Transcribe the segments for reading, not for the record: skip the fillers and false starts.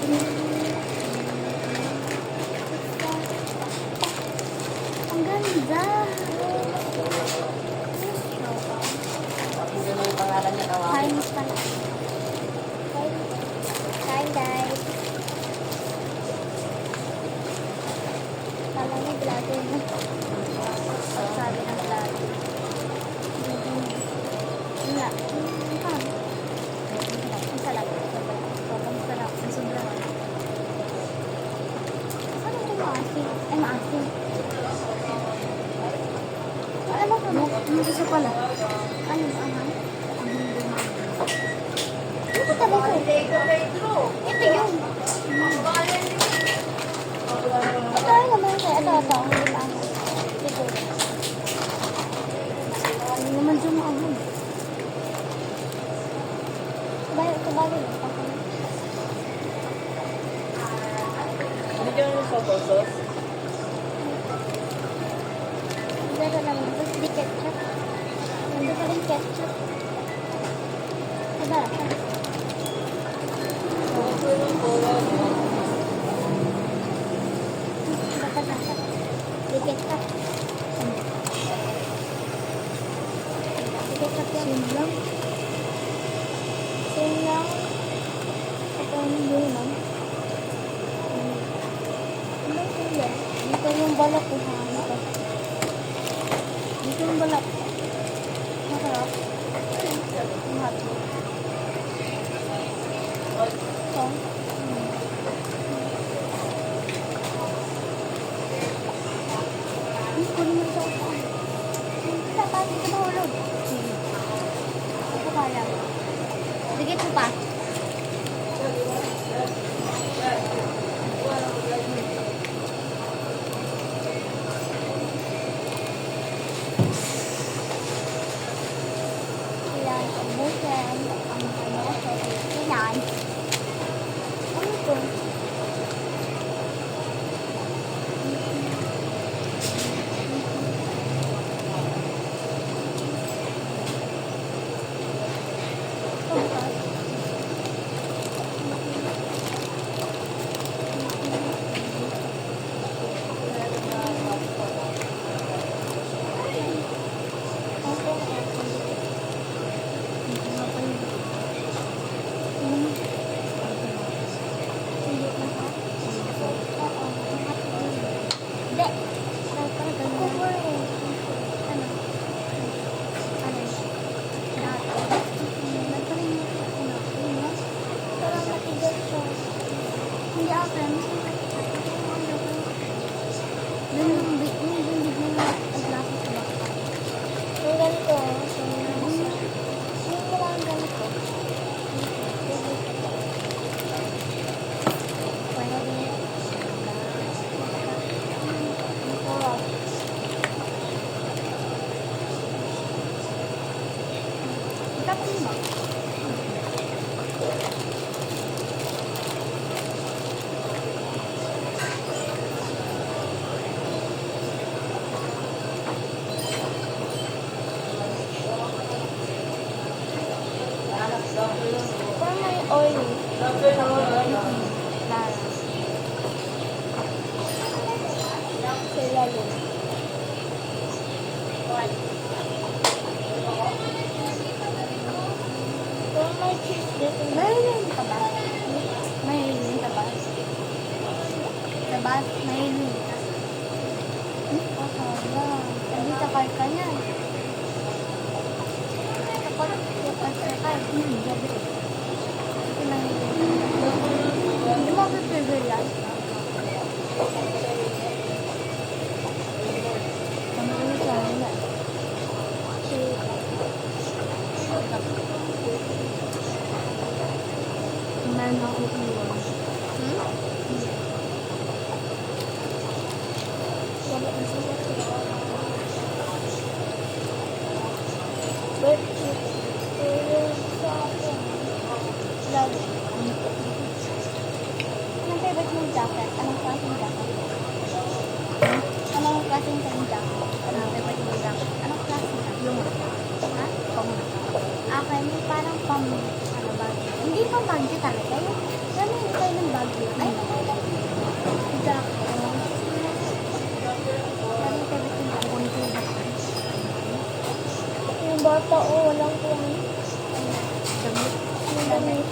Ang ganda. Hindi mo yung pangalan niya tawagin. Chinese pala. Hi guys. Kala niya vlogger na. Sabi ng vlogger. Wala. Ang sarap. Ang sarap. Ang sobrang. Ano ito maasim? Ay maasim. Ano ba? Yung isa pala. Ano ba? Ito tabi ko. Ito yun. Ito ay naman siya. Ito. Hindi ba ako? Siguro. Hindi naman siya maahon. Sabagay lang. Bigyan mo yung sopo sauce. Pero naman. Tapos di ketchup. Nandun pa rin ketchup. Diba? Dapat nasa. Di ketchup. Di ketchup yan. Sinlang. Sinlang. Ito yung yun. Ano yan? Dito yung balat ko. Dito yung balat. Masarap. Ang hotdog. Ito. Hindi ko naman ito ako. Hindi na, bakit ito mahulog? Ito kaya. Sige, ito pa. Yan, ubusin. Ang ano, yan. Ano ito? Parang may oil. Sa ilalim. Parang may cheese dito. Mayroon ka ba? Mayroon ka ba? Diba? Mayroon ka. Hindi takay ka niya. Kapag takay. Hindi mo pipigil yan. Meron ako iwan. Wala na sila. But, sa akin, lagi. Anong favorite mong jacket? Anong klaseng jacket? Anong klaseng jacket? Anong favorite mong jacket? Anong klaseng jacket? Yung ha? Akin, parang ano ba? Hindi pa bagyo talaga. Yung tayo ng Baguio. Ay, Jackpot. Ano tayo ng Baguio? Yung bata, walang kung damit. Yung damit.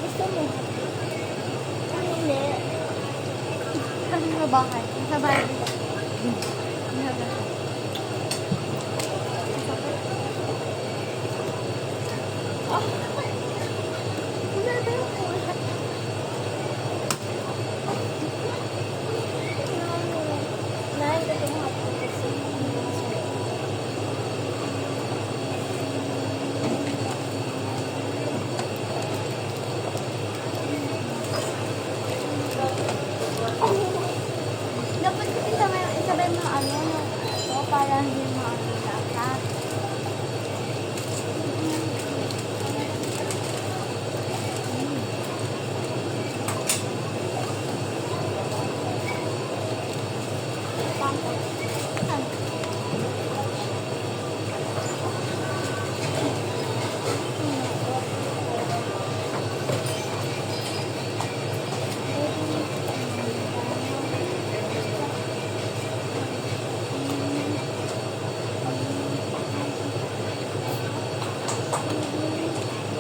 Gusto mo? Hindi. Kasi sa bahay. Sa bahay. Dapat isabay mo ano, para hindi mo ano lahat.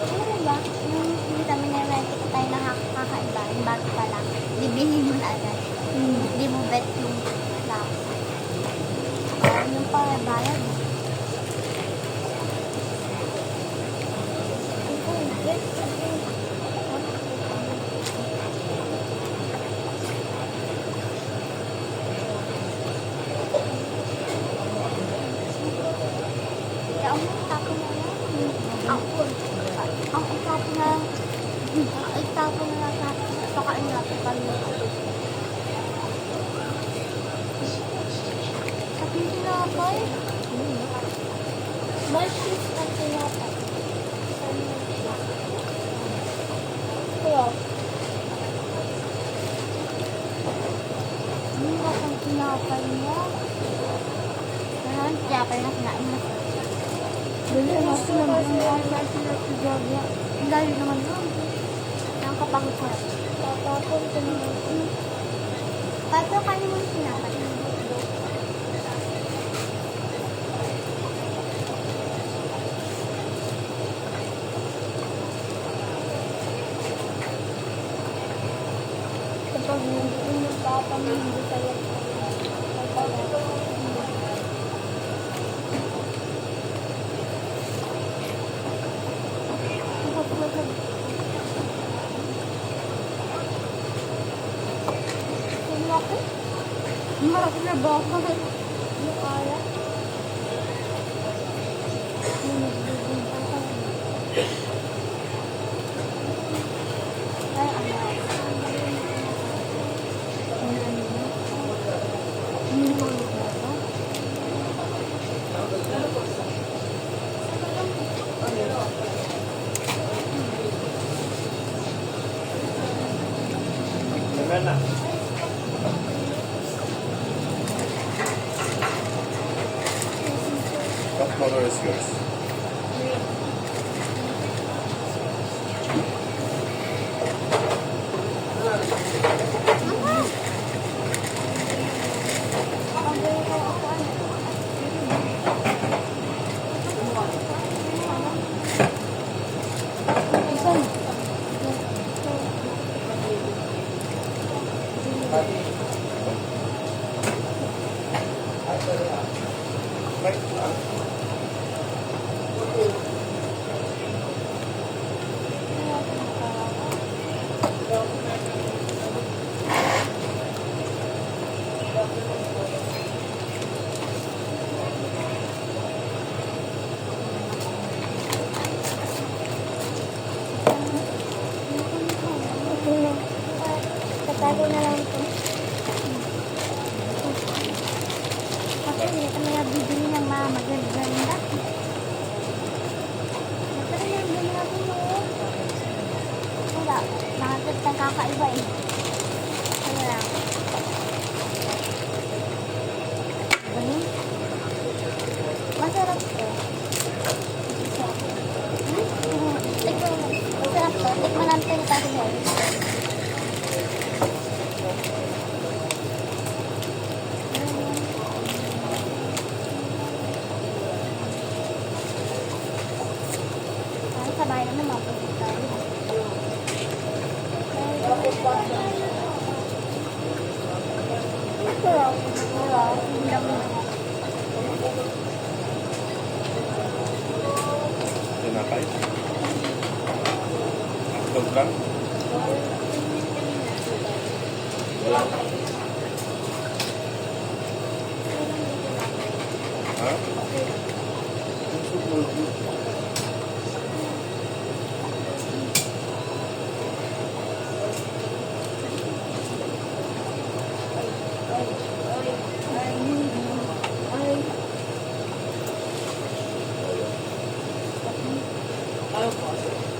Ano ba? Yung kita mo na nakikita tayo nakakaiba, yung bago pa lang, bibilhin mo na agad. Hindi mo bet yung lang. Yung pang-bayad. Kaya ang tapon na lang. Ang tapon na lang. Ang tapon na lang. Pakain natin kami. Sa pinapay. Malchis ang pinapay. Kaya. Hindi ka pang pinapay mo. Ngayon, pinapay na kinain na. Dali na sila si Georgia. Ang layo naman yun. Ang kapangit mo. Tatapon ko naman. Pato kanin mo sinapay. Kapag hindi mo tapang hindi tayo. Marami na ba ako? Ano kaya? Ay, ano? Gimana? What color is yours? sa bahay naman, mapasok tayo. Sarap. Sarap. Hindi naman. Tinapay. Hotdog lang. Wala. Ha? Ano po?